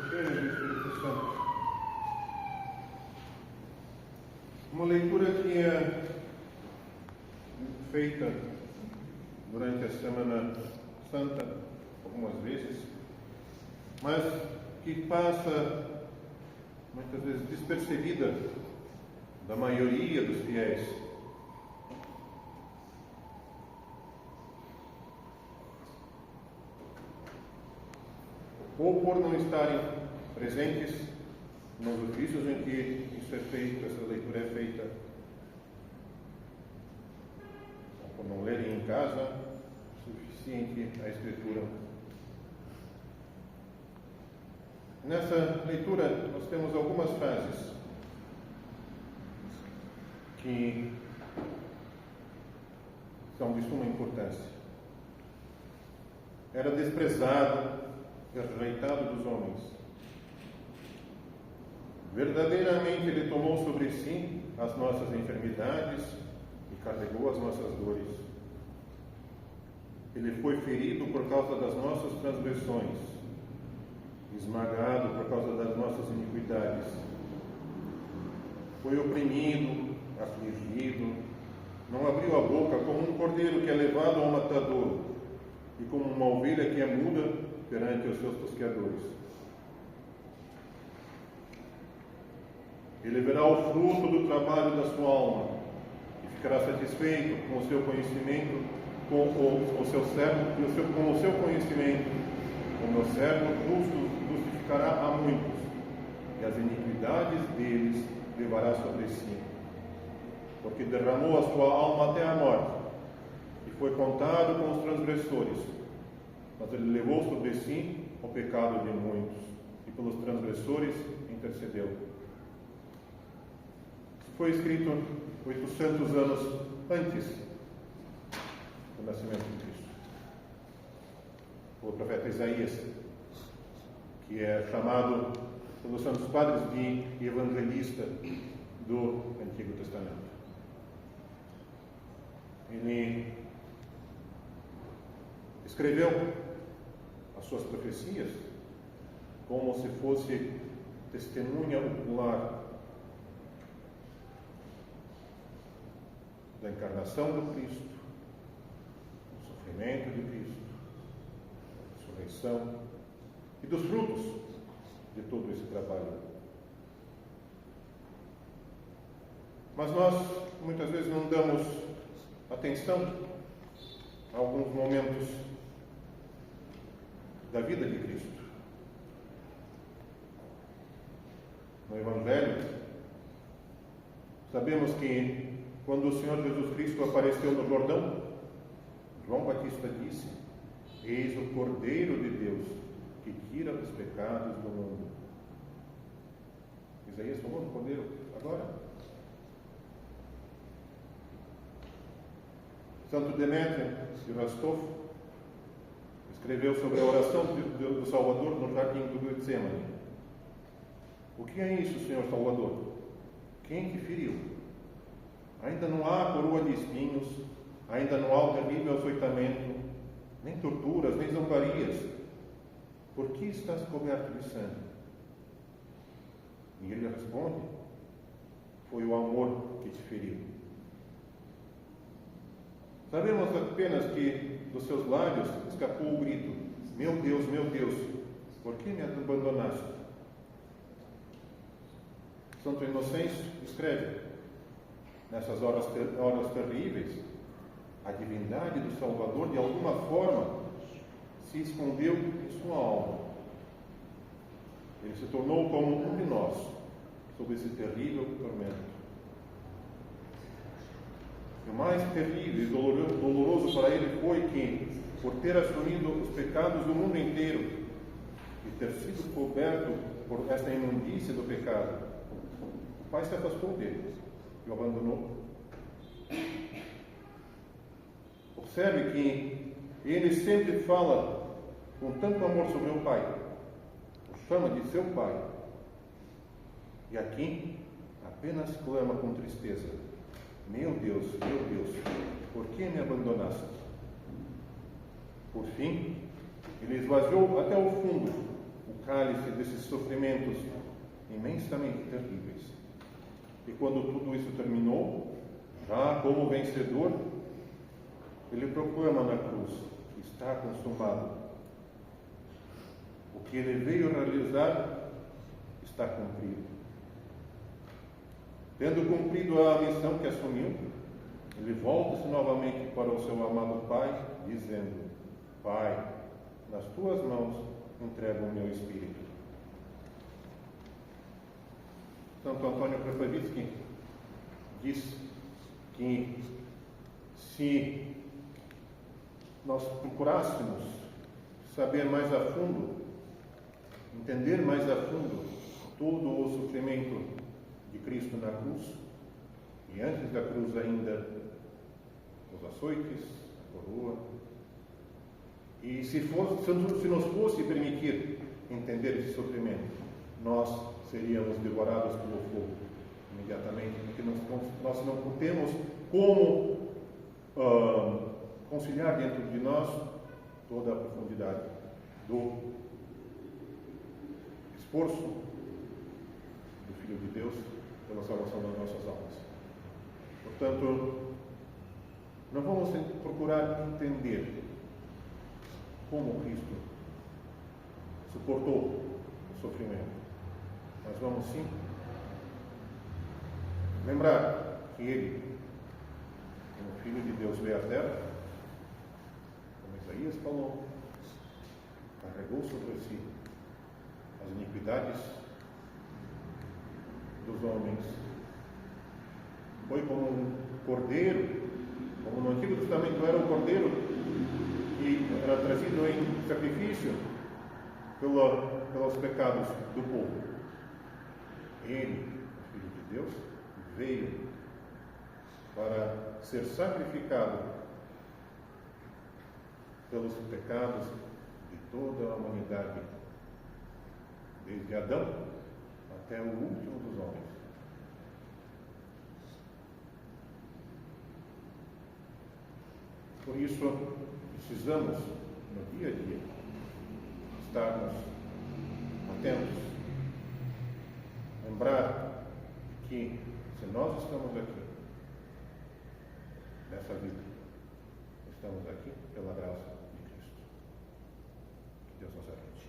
Filho e do Espírito Santo. Uma leitura que é feita durante a Semana Santa, algumas vezes, mas que passa muitas vezes despercebida da maioria dos fiéis. Ou por não estarem presentes nos ofícios em que isso é feito, essa leitura é feita, ou por não lerem em casa o suficiente a Escritura. Nessa leitura nós temos algumas frases que são de suma importância. Era desprezado, rejeitado dos homens. Verdadeiramente Ele tomou sobre si as nossas enfermidades e carregou as nossas dores. Ele foi ferido por causa das nossas transgressões, esmagado por causa das nossas iniquidades. Foi oprimido, afligido, não abriu a boca, como um cordeiro que é levado ao matadouro e como uma ovelha que é muda perante os seus tosqueadores. Ele verá o fruto do trabalho da sua alma e ficará satisfeito com o seu conhecimento, com o seu servo, com o seu conhecimento. O meu servo justo justificará a muitos, e as iniquidades deles levará sobre si. Porque derramou a sua alma até a morte, e foi contado com os transgressores. Mas ele levou sobre si o pecado de muitos, e pelos transgressores intercedeu. Isso foi escrito 800 anos antes do nascimento de Cristo. O profeta Isaías, que é chamado pelos santos padres de evangelista do Antigo Testamento. Ele escreveu as suas profecias como se fosse testemunha ocular da encarnação do Cristo, do sofrimento de Cristo, da ressurreição e dos frutos de todo esse trabalho. Mas nós muitas vezes não damos atenção a alguns momentos da vida de Cristo. No Evangelho, sabemos que quando o Senhor Jesus Cristo apareceu no Jordão, João Batista disse: Eis o Cordeiro de Deus que tira os pecados do mundo. Isaías falou do Cordeiro agora. Santo Demétrio de Rostov escreveu sobre a oração do Salvador no jardim do Getsemane. O que é isso, Senhor Salvador? Quem te feriu? Ainda não há coroa de espinhos, ainda não há o terrível açoitamento, nem torturas, nem zombarias. Por que estás coberto de sangue? E ele responde: foi o amor que te feriu. Sabemos apenas que dos seus lábios escapou o grito: meu Deus, por que me abandonaste? Santo Inocêncio escreve: nessas horas terríveis, a divindade do Salvador de alguma forma se escondeu em sua alma. Ele se tornou como um de nós, sob esse terrível tormento. E o mais terrível e doloroso para ele foi que, por ter assumido os pecados do mundo inteiro e ter sido coberto por esta imundícia do pecado, o Pai se afastou dele e o abandonou. Observe que ele sempre fala com tanto amor sobre o Pai, o chama de seu Pai, e aqui apenas clama com tristeza: meu Deus, por que me abandonaste? Por fim, ele esvaziou até o fundo o cálice desses sofrimentos imensamente terríveis. E quando tudo isso terminou, já como vencedor, ele proclama na cruz: está consumado. O que ele veio realizar está cumprido. Tendo cumprido a missão que assumiu, ele volta-se novamente para o seu amado Pai, dizendo: Pai, nas tuas mãos entrego o meu espírito. Santo Antônio Krapavitsky diz que se nós procurássemos saber mais a fundo, entender mais a fundo todo o sofrimento de Cristo na cruz, e antes da cruz ainda os açoites, a coroa, e se nos fosse permitir entender esse sofrimento, nós seríamos devorados pelo fogo imediatamente, porque nós não temos como conciliar dentro de nós toda a profundidade do esforço do Filho de Deus pela salvação das nossas almas. Portanto, não vamos procurar entender como Cristo suportou o sofrimento, mas vamos sim lembrar que Ele, como Filho de Deus, veio à terra, como Isaías falou, carregou sobre si as iniquidades dos homens, foi como um cordeiro, como no Antigo Testamento era um cordeiro que era trazido em sacrifício pelos pecados do povo. Ele, o Filho de Deus, veio para ser sacrificado pelos pecados de toda a humanidade, desde Adão até o último dos homens. Por isso, precisamos, no dia a dia, estarmos atentos, lembrar que, se nós estamos aqui, nessa vida, estamos aqui pela graça de Cristo. Que Deus nos ajude.